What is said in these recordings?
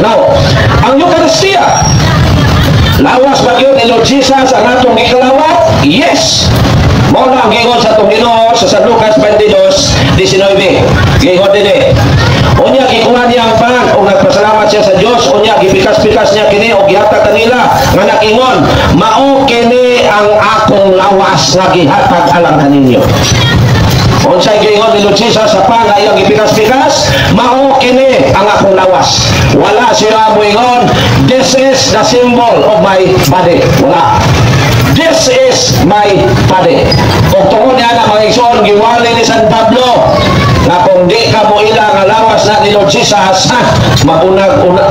Now, ang Eucharistia, lawas ba yun ni Lord Jesus ang atong ikalawat? Yes! Muna ang gingon sa itong Ginoo sa San Lucas 22:19. Gingon din eh. Unya, gikuha niya ang pan o nagpasalamat siya sa Diyos. Unya, gipikas-pikas niya kini o gihatag kanila. Nga nakingon, mao kini ang akong lawas nga gihatag alang kaninyo. Unsay gingon ni Lord Jesus sa pan nga iyang gipikas-pikas, mao kini ang akong lawas. Wala siya moingon, this is the symbol of my body. Wala. This is my body. Kung tungkol niya na mga igsoon, giwali ni San Pablo, na kung di ka mo ilang ang lawas na ni Lord Jesus,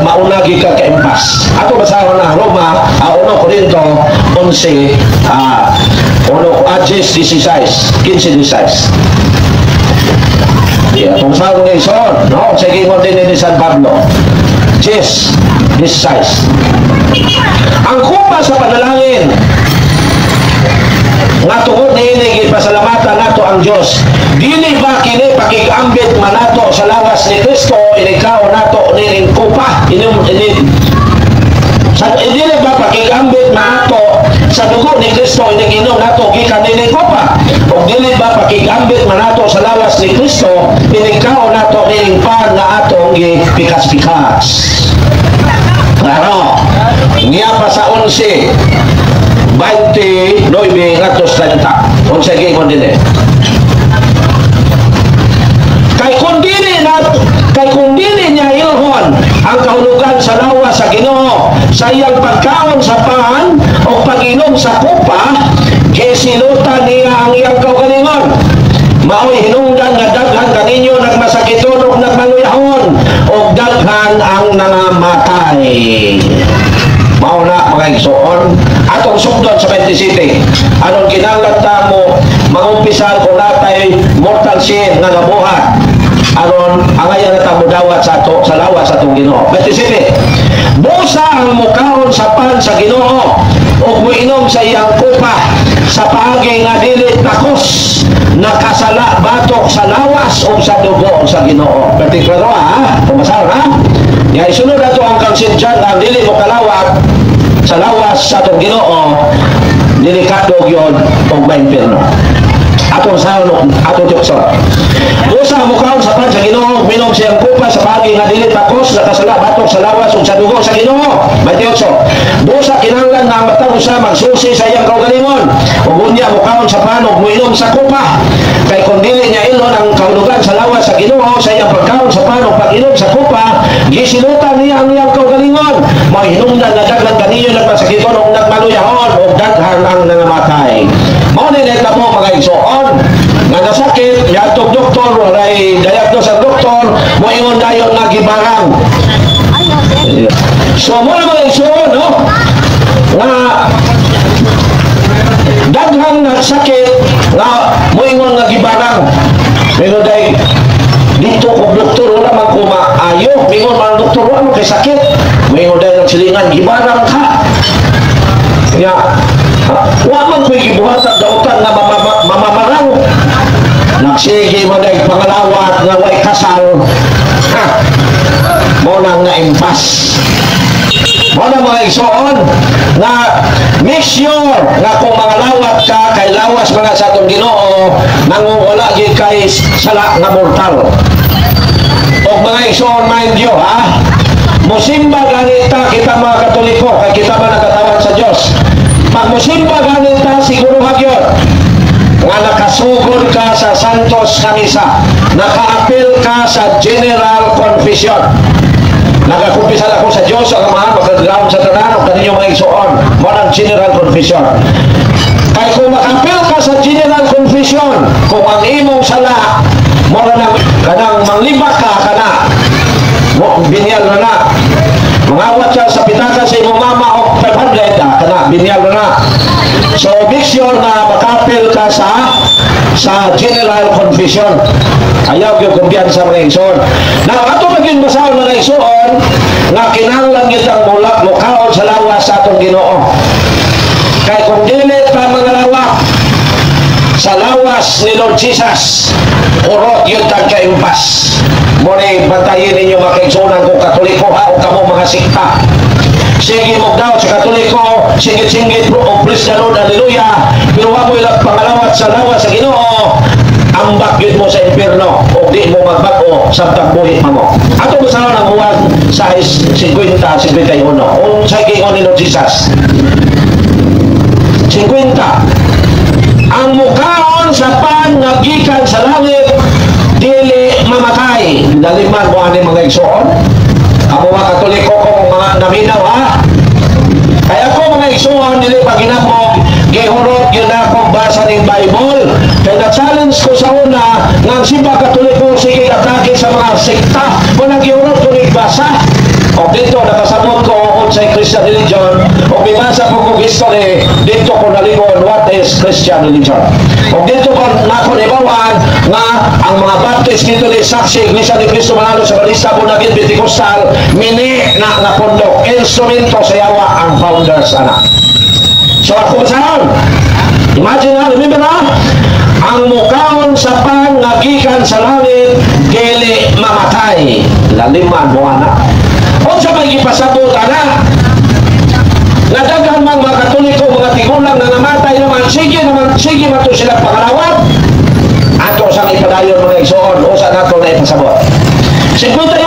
maunagi ka kaimpas. Ato basahan na Roma, 1 Corinto 11, 15-16. Yeah, kung saan ng igsoon, no? Sige mo din ni San Pablo. 16. Ang kupa sa panalangin, nga tungod ni pasalamatan nato ang Dios. Dili ba kini pakigambit manato sa lawas ni Kristo inikaw nato nining kupa dili ba pakigambit manato sa dugo ni Kristo iniginom nato gikan nining kupa o dili ba pakigambit manato sa lawas ni Kristo inikaw nato nining pan nga atong gipikas-pikas. Klaro. Niya pa sa 11 29 ngatos 30. Unsay gingon din eh. Kay kung dili niya ilhon ang kahulugan sa lawas sa Ginoo sa iyang pagkaon sa pan o pag-inom sa kupa, gisilutan niya ang iyang kaugalingon. Mao'y hinungdan nga daghan kaninyo nagmasakiton o nagmaluyahon o daghan ang nangamatay. Mauna mga igsoon atong sugdon sa 27 anong kinahanglan mo mangumpisal kung natay mortal sin nga nabuhat aron angayan na tamo dawat sa ato sa lawas sa atong Ginoo. 27 busa ang mukaon sa pan sa Ginoo ug moinom sa iyang kupa sa paagi nga dili takos nakasala batok sa lawas o sa dugo sa Ginoo. Partiklaro ha pumasar ha ya isunod ato ang kansensyan ang dili mo kalawat sa lawas sa atong Ginoo delikado gyud og maimperno. Atong sayon atong tukso. Busa mo kaon sa pan sa Ginoo minom siyang kupa sa pagi nga dili takos nakasala batok sa lawas ug sa dugo sa Ginoo. 28. Busa kinahanglan nga matang usa magsusi sa iyang kaugalingon ug unya mo kaon sa pan ug moinom sa kupa kay kung dili niya ilon ang kahulugan sa lawas sa Ginoo sa iyang pagkaon sa pan ug pag-inom sa kupa gisilutan niya ang iyang kaugalingon mahinungdan na daghan kaniyo nagmasakiton ug nagmaluyahon ug daghan ang nangamatay. Mao ni nahitabo mga igsoon nga nasakit yatong doktor walay diagnose ang doktor moingon dayon nga gibarang. So mo na mga igsoon no nga daghang nagsakit nga moingon nga gibarang pero dahil dito kung doktor wala man kumaayo mingon man doktor wala man kay sakit mingon dahil ng silingan gibarang ka kaya wala man ko'y gibuhatag dautan na mamamarang nagsige mo dahil pangalawat nga way kasal mo na nga impas mo na mga igsoon nga make sure nga kung mga lawat ka kay lawas mga sa atong Ginoo nangungula gyud kay sala nga mortal o mga igsoon mind you ha musimba ganita kita mga Katoliko kay kita man nakatawan sa Dios pag musimba ganita siguro hagyod nga nakasugod ka sa Santos na Misa naka-appeal ka sa General Confession nagakumpisal ako sa Diyos ang amahan magkagawin sa tanan o kaninyong mga igsoon mo ng General Confession kaya kung maka-appeal ka sa General Confession kung ang imong sala mo na kanang manglibak ka kana binyal na mangawat siya sa pitaka sa imong mama o 500 kana binyal na so make sure na makapil ka sa General Confession ayaw yung kumpiyansa mga igsoon na ato maging basaw mga igsoon nga kinahanglan gyud ang mukaon sa lawas sa atong Ginoo kay kung dili pa mga lawak sa lawas ni Lord Jesus urot yun tagkaimpas mo ni bantayin ninyo mga kaigsunan kung Katoliko ha o kamo mga sikta. Sige mo daw sa Katoliko, singit-singit o praise the Lord, hallelujah. Pero wa mo ilang pangalawat sa lawas sa Ginoo, ang bakit mo sa impyerno o di mo magbago sa pagbuhi mo. Ato mo sa ng Juan 50-51 o sa gingon ni Lord Jesus 50. Ang mukaon sa pan nga gikan sa langit dili mamatay. Daliman mo ani mga igsoon. Amo mga Katoliko ko mga naminaw ha. Kaya ko mga igsoon dili pa ginamog gihurot yun akong basa ng Bible. Kaya na-challenge ko sa una nga simba Katoliko sige atake sa mga sekta o nag-ihurot ko ng basa. O dito nakasabot ko sa Christian religion o bibasa ko kong history dito ko nalingon what is Christian religion. O dito ko nakonibawan nga ang mga Baptist dito ni saksi Iglesia ni Cristo Manalo sa Balista Bunagin Pentecostal mini na napundok instrumento sa yawa ang founders anak. So ako saan? Imagine na, remember na? Ang mukaon sa pan nga gikan sa langit dili mamatay. Laliman mo anak. O sa may ipasabot anak. Nadaghan mang mga Katoliko, mga tigulang na namatay naman, sige mato sila pangalawat. Ato sa ipadayon mga igsoon, o sa nato na ipasabot. 51.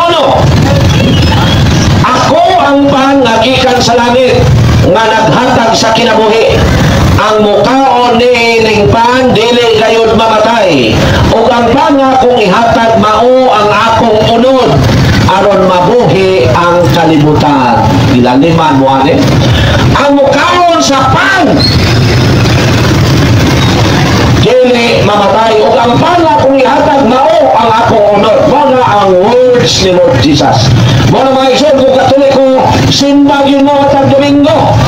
Ako ang pan nga gikan sa langit nga naghatag sa kinabuhi. Ang mukaon ni ning pan dili gayud mamatay. Ug ang pan nga akong ihatag mao ang akong unod aron mabuhi ang kalibutan. Dilaliman mo ani. Ang mukaon sa pan dili mamatay. Ug ang pan nga akong ihatag mao ang akong unod. Mao na ang words ni Lord Jesus. Mao na mga igsoon kong Katoliko, simba gyud mo atag Domingo.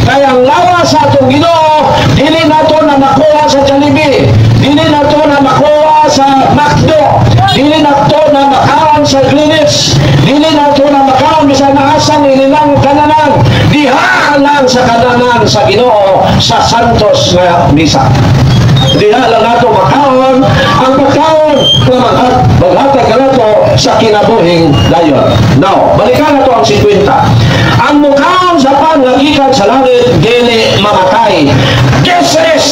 Kaya ang lawas sa atong Ginoo dili nato na makuha sa Jollibee, dili nato na makuha sa McDo, dili nato na makaon sa Greenwich, dili nato na makaon bisan asang inilang kananan. Diha lang sa kananan sa Ginoo sa Santos nga misa. Diha lang nato makaon ang pagkaon nga maghatag ka nato sa kinabuhing dayon. Now, balikan nato ang 50. Ang mukaon sa pan nga gikan sa langit dili mamatay. This is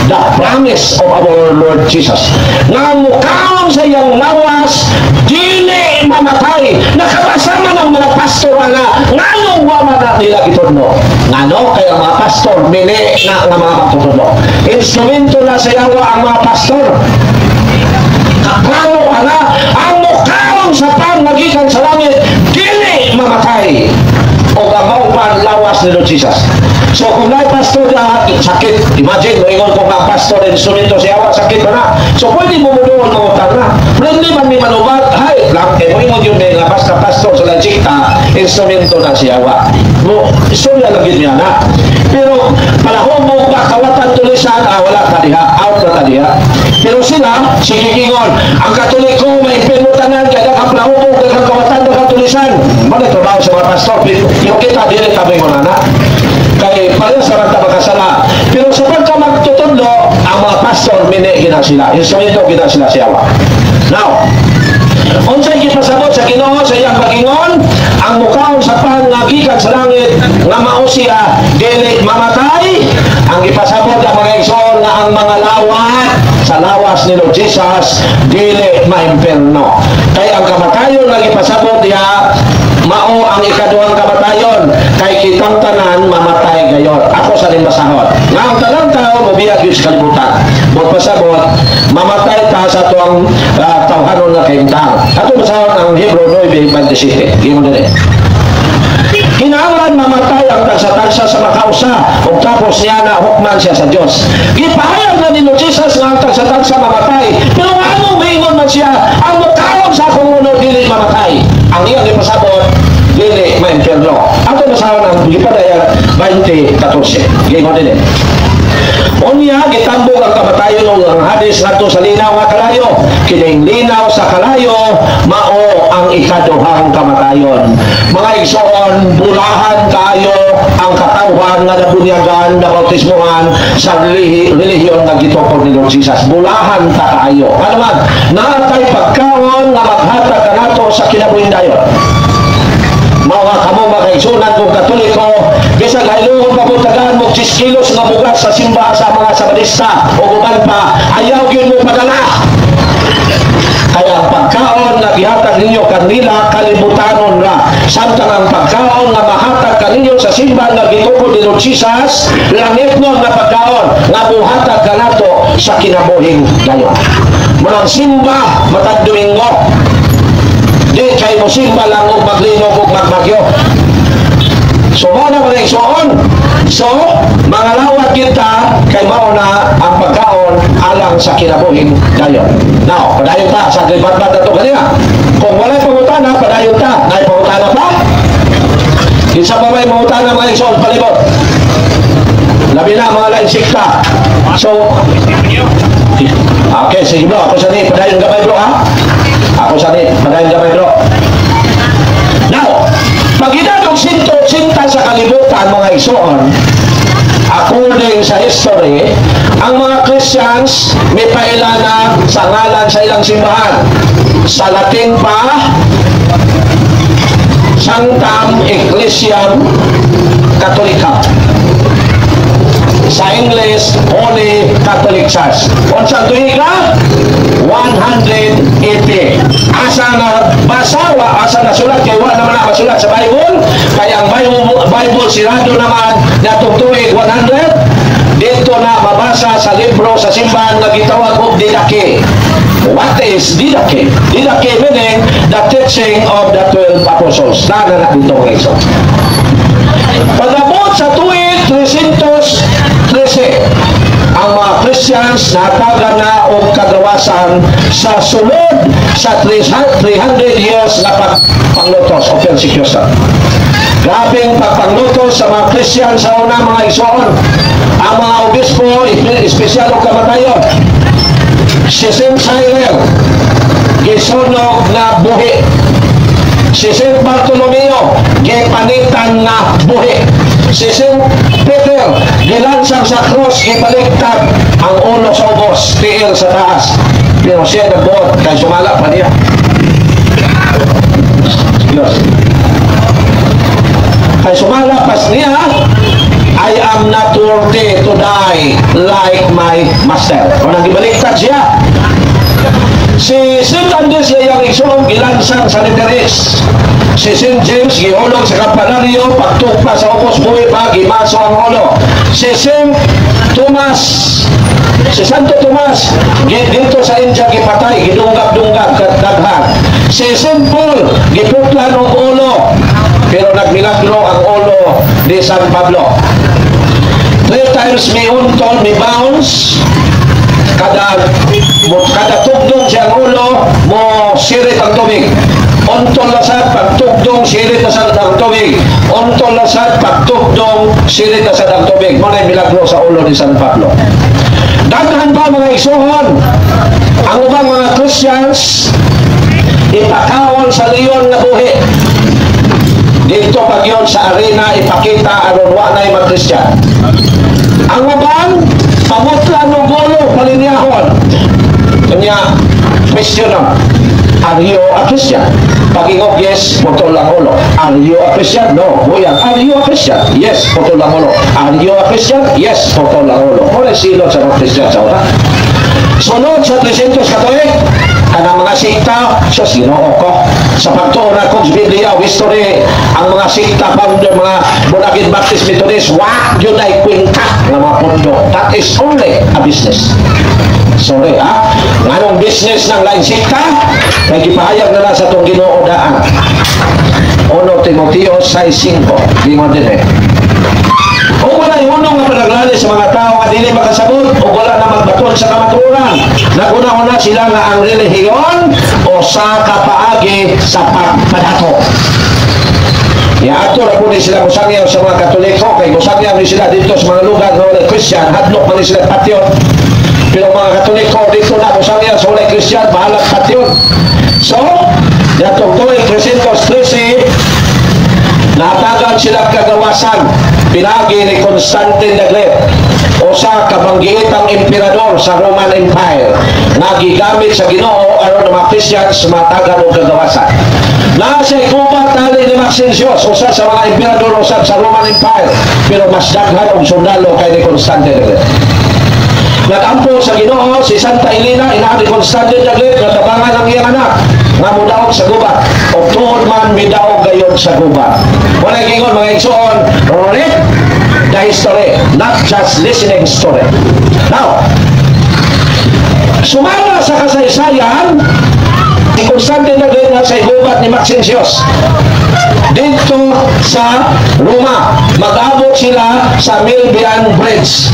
the promise of our Lord Jesus. Nga mukaon sa iyang lawas dili mamatay. Nakabasa man ang mga pastor nga nganong wa man nila gitudlo. Ngano kay ang mga pastor mili na nga mga magtutudlo. Instrumento na sa yawa ang mga pastor. Kakano ang mukaon sa pan nga gikan sa langit dili mamatay. O gamaw pa lawas ni Lord Jesus. So kung may pastor na sakit, imagine, ingon kung ang pastor na instrumento siya, sakit ba na? So pwede mo doon mga na. Friendly man ni manubat, hay, lang, mo ingon yun nga basta pastor sa lajikta, instrumento na siya. Mo, istorya lang yun niya na. Pero palahong mo kakawatan tulisan, wala ka diha, out na ka diha. Pero sila, sige ingon, ang Katoliko, may pinutanan, kaya ang palahong mo kakawatan na tulisan. Mana trabaho sa mga pastor, yung kita dili tabi mo na. Kaya pala sa mga makasala. Pero sa pagka magtutudlo, ang mga pastor, mini gina sila. Instrumento gina sila siya. Now, unsay gipasabot sa Ginoo sa iyang pagingon, ang mukaon sa pan nga gikan sa langit nga mao siya dili mamatay. Ang ipasabot ang mga igsoon nga ang mga lawat sa lawas ni Lord Jesus dili maimperno. Kaya ang kamatayon nga ipasabot diha mao ang ikaduhang kamatayon kay kitang tanan mamatay gayon. Ako sa rin masahod. Nga ang tanang tao mabiyag yun sa kalibutan. Magpasabot, mamatay ta sa tuwang tawhanon na kaintang. Ato masahod ang Hebrew 9:27. Gimon din. Kinahanglan mamatay ang tagsa-tagsa sa makausa ug tapos niya na hukman siya sa Dios. Gipahayag na ni Lord Jesus nga ang tagsa-tagsa mamatay. Pero anong maingon man siya? Ang mukaon sa akong unod dili mamatay. Ang iyang ipasabot dili maimperno. Ato masahod ang gipadayag 20:14. Gimon din. Unya gitambog ang kamatayon ng hadis ngadto sa linaw nga kalayo. Kining linaw sa kalayo mao ang ikaduhang kamatayon. Mga igsoon, bulahan kayo ang katawhan nga nabunyagan, nabautismuhan sa relihiyon nga gitutok ni Lord Jesus. Bulahan ta kayo. Ano man, naatay pagkaon nga maghatag kanato sa kinabuhi dayon. Mga mga isunan kong Katoliko, bisag hayluhon pa po tagaan mo 10 kilos nga bugas sa simba sa mga Sabadista o uban pa, ayaw yun mo padala. Kaya ang pagkaon na gihatag ninyo kanila kalibutanon ra. Samtang ang pagkaon na mahatag kaninyo sa simba nga gitubo ni Lord Jesus, langit nun na pagkaon nga buhatag kanato sa kinabuhing dayon. Munang simba matag Domingo, di kay mo simba lang og maglinog og magmagyo. So mo na mga igsoon. So, mga lawat kita kay mao na ang pagkaon alang sa kinabuhing dayon. Now, padayon ta sa gribat-bat ato kanina. Kung walay pangutana, padayon ta. Nay pangutana pa? Isa pa may pangutana mga igsoon palibot. Labi na mga lain sikta. So, okay, sige bro. Ako sani, padayon gamay bro ha? Ako sani, padayon gamay bro. Now, pag-inadong sinta sa kalibutan mga igsoon, according sa history, ang mga Christians may pailana sa ngalan sa ilang simbahan. Sa Latin pa, Sanctam Ecclesiam Catholicam. Sa English, Holy Catholic Church. Unsang tuiga? 180. Asa na basawa, asa na sulat, kaya wala naman na masulat sa Bible, kaya ang Bible sirado naman na tutuig 100, dito na mabasa sa libro sa simbahan na gitawag og Didache. What is Didache? Didache meaning the teaching of the 12 apostles. Nana dito ng iso. Pagabot sa tuig 313, ang mga Christians natagan na o kagawasan sa sulod sa 300 years na pagpanglutos o persecution. Grabing pagpanglutos sa mga Christian sa una mga igsoon. Ang mga obispo, espesyal o kamatayon, si Saint Cyril, gisunog na buhi. Si Saint Bartolomeo, gipanitan na buhi. Si Saint Peter, gilansang sa cross, gipaligtad ang ulo sa ubos, tiil sa taas. Pero siya nagbuot, kaya sumala pa niya. Yes. Kaya sumala pas niya, I am not worthy to die like my master. Kung nagibaliktad siya, si St. Andres yung igsoon gilansang sa literis. Si St. James gihulog sa kampanaryo, pagtukpa sa upos buhi pa, gimaso ang ulo. Si St. Thomas, si Santo Tomas, dito sa India gipatay, gidunggap-dunggap daghan. Si St. Paul, giputlan ang ulo, pero nagmilagro ang ulo ni San Pablo. 3 times may untol, may bounce, kada tugdong siyang ulo mo sirit ang tubig. Untol lasad pagtugdong sirit lasad ang tubig. Untol lasad pagtugdong sirit lasad ang tubig. Mo na milagro sa ulo ni San Pablo. Daghan pa mga igsoon, ang ubang mga Christians ipakawon sa leon na buhi. Dito pag yun sa arena ipakita aron wa na mga Christian. Ang ubang pamutla ng gulo palinyahon. Kanya question lang, are you a Christian? Pag-ingog, yes, putol lang ulo. Are you a Christian? No. Buyang, are you a Christian? Yes, putol lang ulo. Are you a Christian? Yes, putol lang ulo. Kung silot sa mga Christian sa una. Sunod sa 300 katolik, kanang mga sikta, sa Ginoo ko. Sa pagtuon kong Biblia o history, ang mga sikta founder, mga Bunagin Baptist Methodist, wag yun ay kwenta ng mga pundo. That is only a business. Sorry, ha? Nganong business ng lain sikta, kaya gipahayag na lang sa itong Ginoo daan. 1 Timoteo 6:5, di mo din eh. Kung wala yung unong nga panaglali sa mga tao at hindi makasagot o wala na magbaton sa kamaturan, naguna-una sila nga ang relihiyon o sa kapaagi sa pagpadato. Ato na po sila musangyaw sa mga Katoliko, kay musangyaw ni sila dito sa mga lugar na wala Christian, hadlok pa ni sila patyon. Pero mga Katoliko dito na musangyaw sa wala Christian, bahalag patyon. So, natong tuwing 313, natagan sila kagawasan pinagi ni Constantine the Great, usa ka banggiitang emperador sa Roman Empire nga gigamit sa Ginoo aron mga Christians matagan og kagawasan. Nasa ikupat tali ni Maxentius, usa sa mga emperador usab sa Roman Empire, pero mas daghan og sundalo kay ni Constantine the Great. Nagampo sa Ginoo si Santa Elena, ina ni Constantine the Great, natabangan ang iyang anak nga mudaog sa gubat, o tuod man midaog gayon sa gubat. Wala gingon mga igsoon, read the history, not just listening story. Now, sumala sa kasaysayan si Constantine the Great nga sa gubat ni Maxentius dito sa Roma. Mag-abot sila sa Milvian Bridge.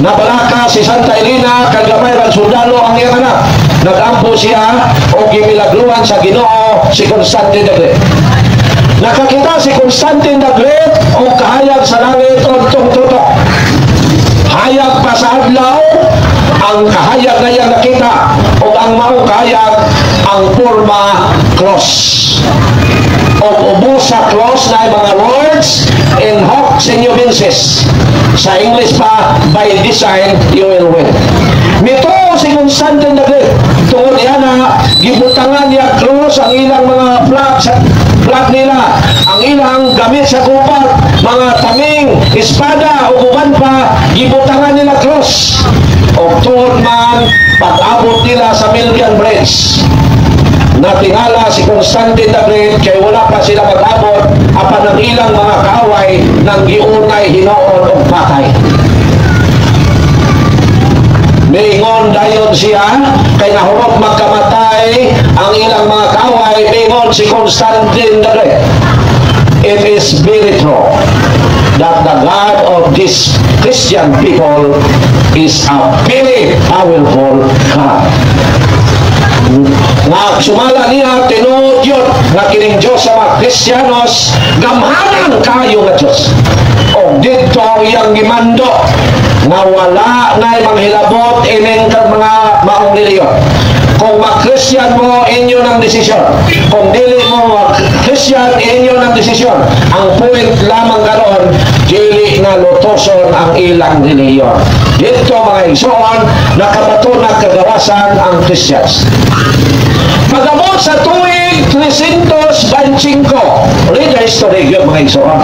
Nabalaka si Santa Elena, kagamay ng sundalo ang iyang anak. Nag-ampo siya o gimilagluan sa Ginoo si Constantine the Great. Nakakita si Constantine the Great o kahayag sa langit o tutok. Hayag pa sa adlaw, ang kahayag na iyang nakita o ang maong kahayag ang forma cross. O ubo sa cross na mga words in hoc signo vinces. Sa English pa, by design you will win. Mito si Constantine the Great, tungod niya na gibutangan niya cross ang ilang mga flag nila, ang ilang gamit sa gubat, mga taming, espada o uban pa, gibutangan nila cross. O tuod man, pag-abot nila sa Milvian Bridge, natingala si Constantine the Great kay wala pa sila mag-abot apan ang ilang mga kaaway nang giunay hinoon og patay. Mingon dayon siya kay nahurot magkamatay ang ilang mga kaaway. Mingon si Constantine the Great, it is very true that the God of this Christian people is a very powerful God. Nga sumala niya tinuod yun nga kining Diyos sa mga Kristiyanos gamhanan kayo nga Diyos. O dito iyang gimando nga wala na manghilabot ining mga maong reliyon. Kung mag-Christian mo, inyo ng desisyon. Kung dili mo mag-Christian, inyo ng desisyon. Ang point lamang ganon, dili na lutoson ang ilang reliyon. Dito mga igsoon, nakabato ng kagawasan ang Christians. Pag-abot sa tuig 325, read the history yun mga igsoon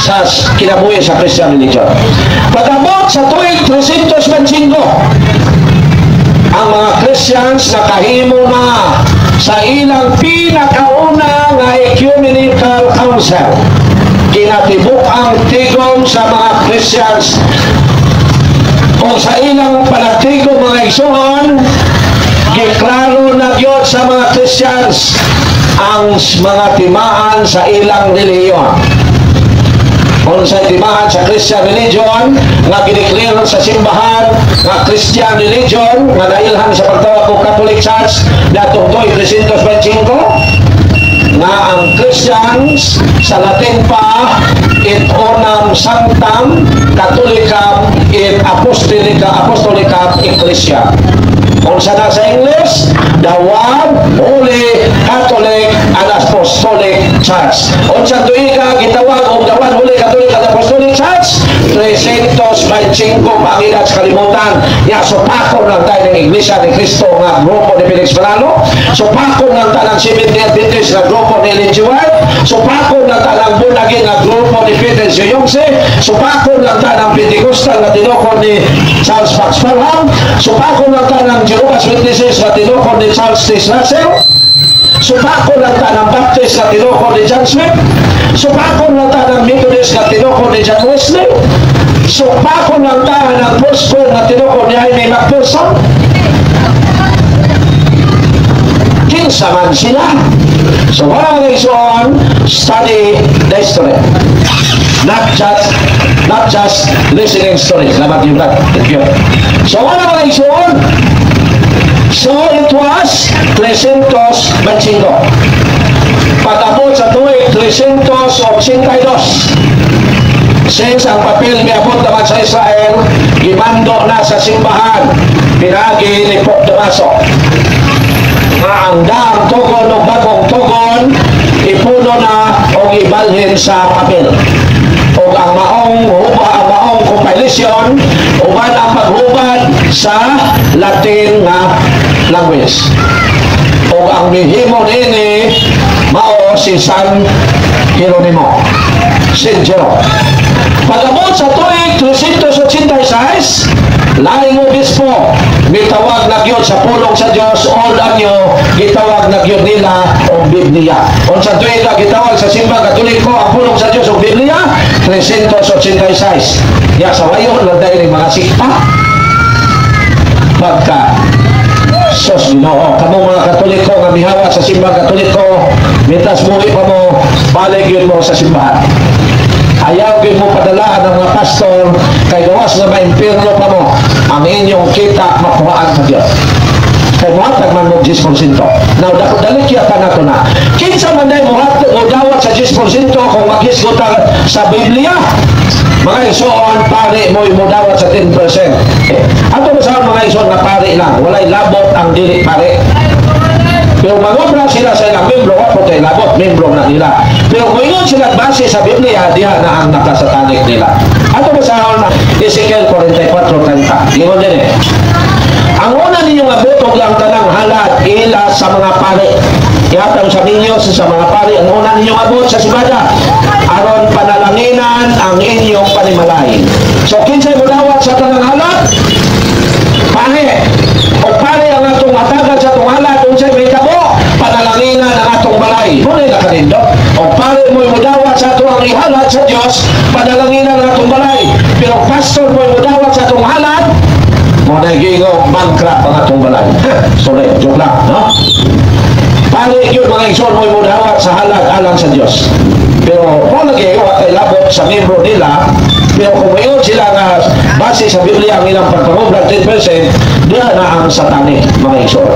sa kinabuhi sa Christian religion. Pag-abot sa tuig 325, ang mga Christians nakahimo na sa ilang pinakauna nga ecumenical council. Kinatibuk ang tigong sa mga Christians o sa ilang panagtigong mga igsoon, giklaro na gyud sa mga Christians ang mga timaan sa ilang reliyon. Kung sa timahan sa Christian religion nga gideclare sa simbahan nga Christian religion nga nailhan sa pagtawag ko Catholic Church datong 325 nga ang Christians sa Latin pa it onam sanctam Catholicam in apostolicam ecclesia. Kung sa nasa English, the one holy Catholic and Apostolic Church. Kung sa tuiga, gitawag o the one holy Catholic and Apostolic Church, 325 pangilat sa kalimutan. Ya, supako ng tayo ng Iglesia ni Cristo nga grupo ni Felix Verano, supako ng talang Seventh-day Adventist nga grupo ni Ellen G. White, supako ng talang Bunagin nga grupo ni Peter Zioyongse, supako ng talang Pentecostal nga tinukod ni Charles Fox Parham, supako ng talang Jehovah's Witnesses na tinukod ni Charles T. Russell, supako ng tanang Baptist na tinukod ni John Smith, supako ng tanang Methodist na tinukod ni John Wesley, supako ng tanang Gospel na tinukod ni Jaime McPherson. Kinsa man sila. So wala mga igsoon, study the history. Not just listening stories. Salamat yung brad. Thank you. So wala mga igsoon, so it was 325. Pag-abot sa tuwing 382, since ang papel miabot naman sa Israel, gimando na sa simbahan, pinagi ni Pope Damaso. Nga ang daang tugon o bagong tugon, ipuno na o o ibalhin sa papel. O ang maong compilation uban ang paghubad sa Latin nga language. O ang mihimo nini mao si San Jeronimo. Saint Jerome. Pag-abot sa tuig 386, laing obispo gitawag na gyud sa pulong sa Dios all anyo gitawag na gyud nila og Biblia. Unsa tuig ka gitawag sa simbang Katoliko ang pulong sa Dios og Biblia 386. Ya sa wayon lang dahil mga sikta pagka sos Ginoo kamo mga Katoliko nga mihawa sa simbang Katoliko mitas buhi pa mo balik yun mo sa simbahan. Ayaw kayo mo padalaan ng mga pastor kay gawas na ma-impirno pa mo ang inyong kita makuhaan sa Diyos. Kay muhatag man mo 10%. Now, dalik yata na ito na. Kinsa man dahil muhatag o dawat sa 10% kung maghisgutan sa Biblia, mga isuon, pare mo dawat sa 10%. Ato ba sa mga isuon na pare lang, walay labot ang dili pare. Pero mag-obra sila sa ilang membro, wapo tayo labot, membro na nila. Pero kung yun sila base sa Biblia, diha na ang nakasatanik nila. Ato ba sa Ezekiel 44:30? Ingon din eh. Ang una ninyong abotog lang tanang halat ila sa mga pare. Ihatang sa ninyo sa mga pare. Ang una ninyong abot sa sibada. Aron panalanginan ang inyong panimalay. So, kinsay mo dawat sa tanang halat? Pare. O pare ang atong matagal sa itong halat. Unsay may kabo? Panalanginan ang atong balay. Muna yung nakanindo. O pare mo yung dawat sa itong ihalat sa Diyos. Panalanginan ang atong balay. Pero pastor mo yung dawat sa itong halat. Mo na yung bankrupt ang atong balay. Sorry, joke lang, no? Pare yun mga isor mo yung dawat sa halat alang sa Diyos. Pero kung nag-iwa kay labot sa membro nila, pero kung mayon sila nga base sa Biblia ang ilang pagpangobra 10%, diyan na ang satanic mga isor.